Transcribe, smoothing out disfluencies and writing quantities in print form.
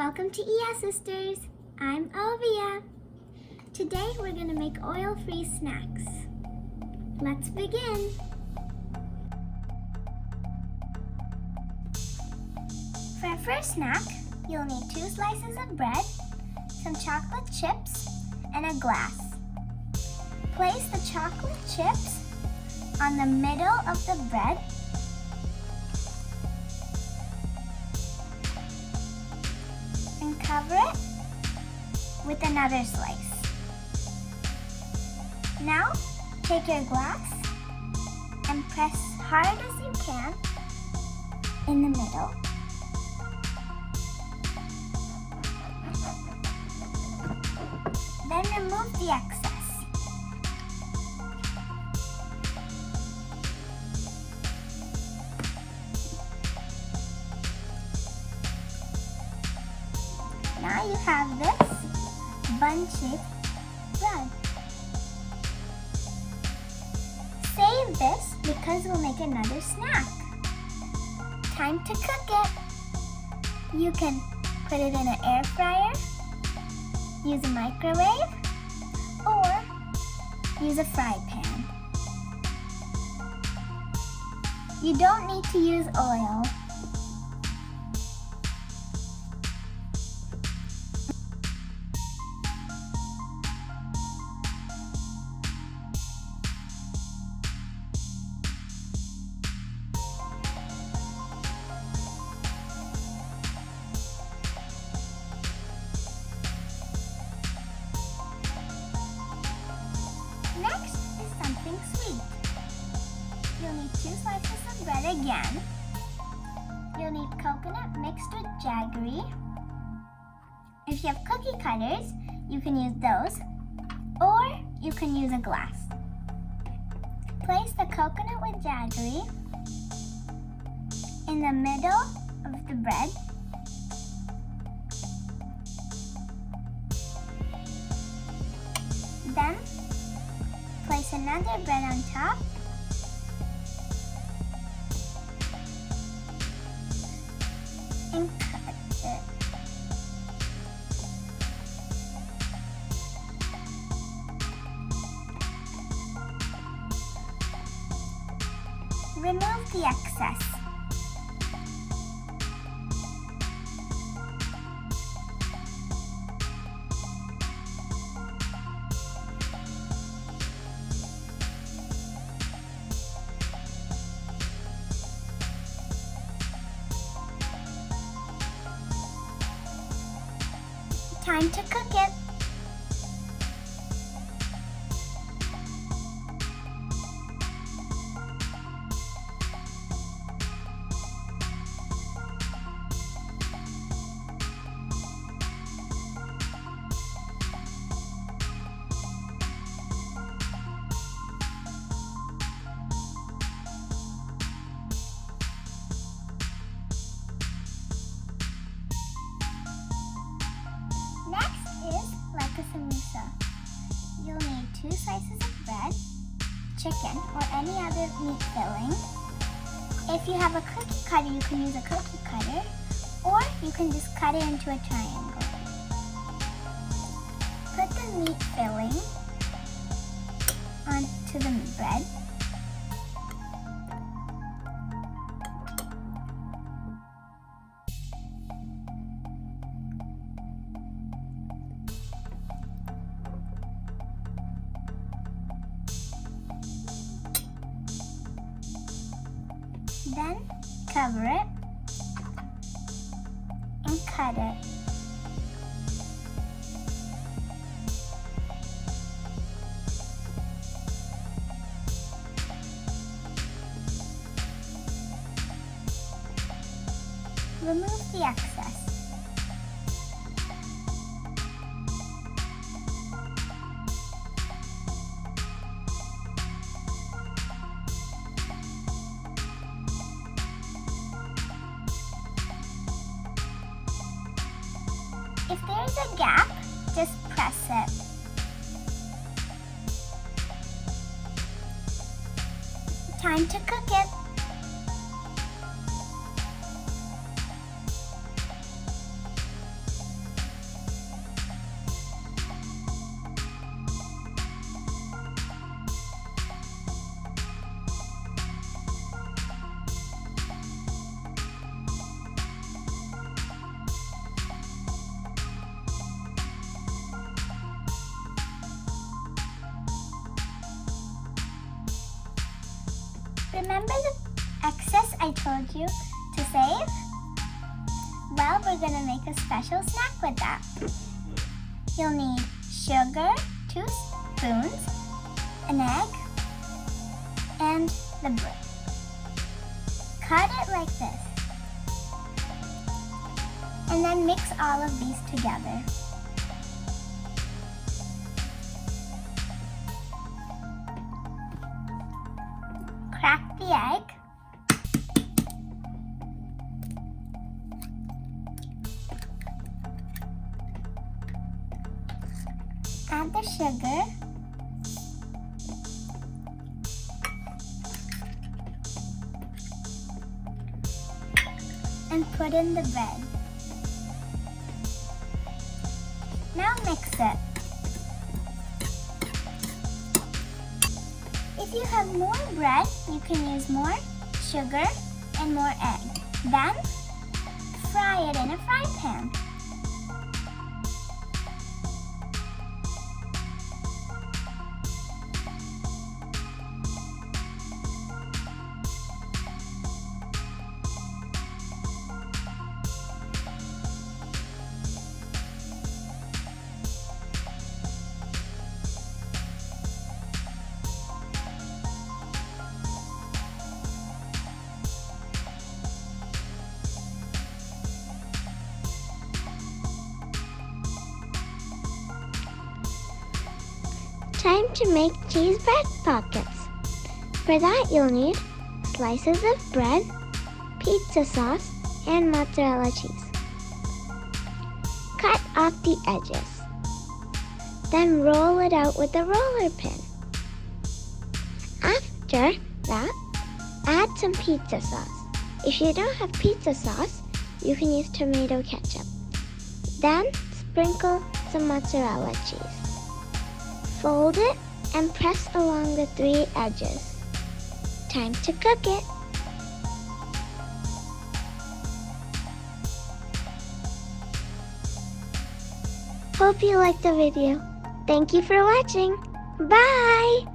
Welcome to ES Sisters. I'm Ovia. Today we're going to make oil-free snacks. Let's begin. For our first snack, you'll need 2 slices of bread, some chocolate chips, and a glass. Place the chocolate chips on the middle of the bread. And cover it with another slice. Now, take your glass and press hard as you can in the middle. Then remove the excess. Now you have this bun-shaped bread. Save this because we'll make another snack. Time to cook it. You can put it in an air fryer, use a microwave, or use a fry pan. You don't need to use oil. Next is something sweet. You'll need 2 slices of bread again. You'll need coconut mixed with jaggery. If you have cookie cutters, you can use those, or you can use a glass. Place the coconut with jaggery in the middle of the bread. Then place another bread on top. And cut it. Remove the excess. Time to cook it. Samosa. You'll need 2 slices of bread, chicken, or any other meat filling. If you have a cookie cutter, you can use a cookie cutter, or you can just cut it into a triangle. Put the meat filling onto the bread. Then cover it and cut it. Remove the excess. If there's a gap, just press it. Time to cook it. Remember the excess I told you to save? Well, we're gonna make a special snack with that. You'll need sugar, 2 spoons, an egg, and the bread. Cut it like this. And then mix all of these together. Crack the egg. Add the sugar. And put in the bread. Now mix it. If you have more bread, you can use more sugar and more egg. Then, fry it in a frying pan. Time to make cheese bread pockets. For that you'll need slices of bread, pizza sauce, and mozzarella cheese. Cut off the edges. Then roll it out with a roller pin. After that, add some pizza sauce. If you don't have pizza sauce, you can use tomato ketchup. Then sprinkle some mozzarella cheese. Fold it and press along the 3 edges. Time to cook it. Hope you liked the video. Thank you for watching. Bye!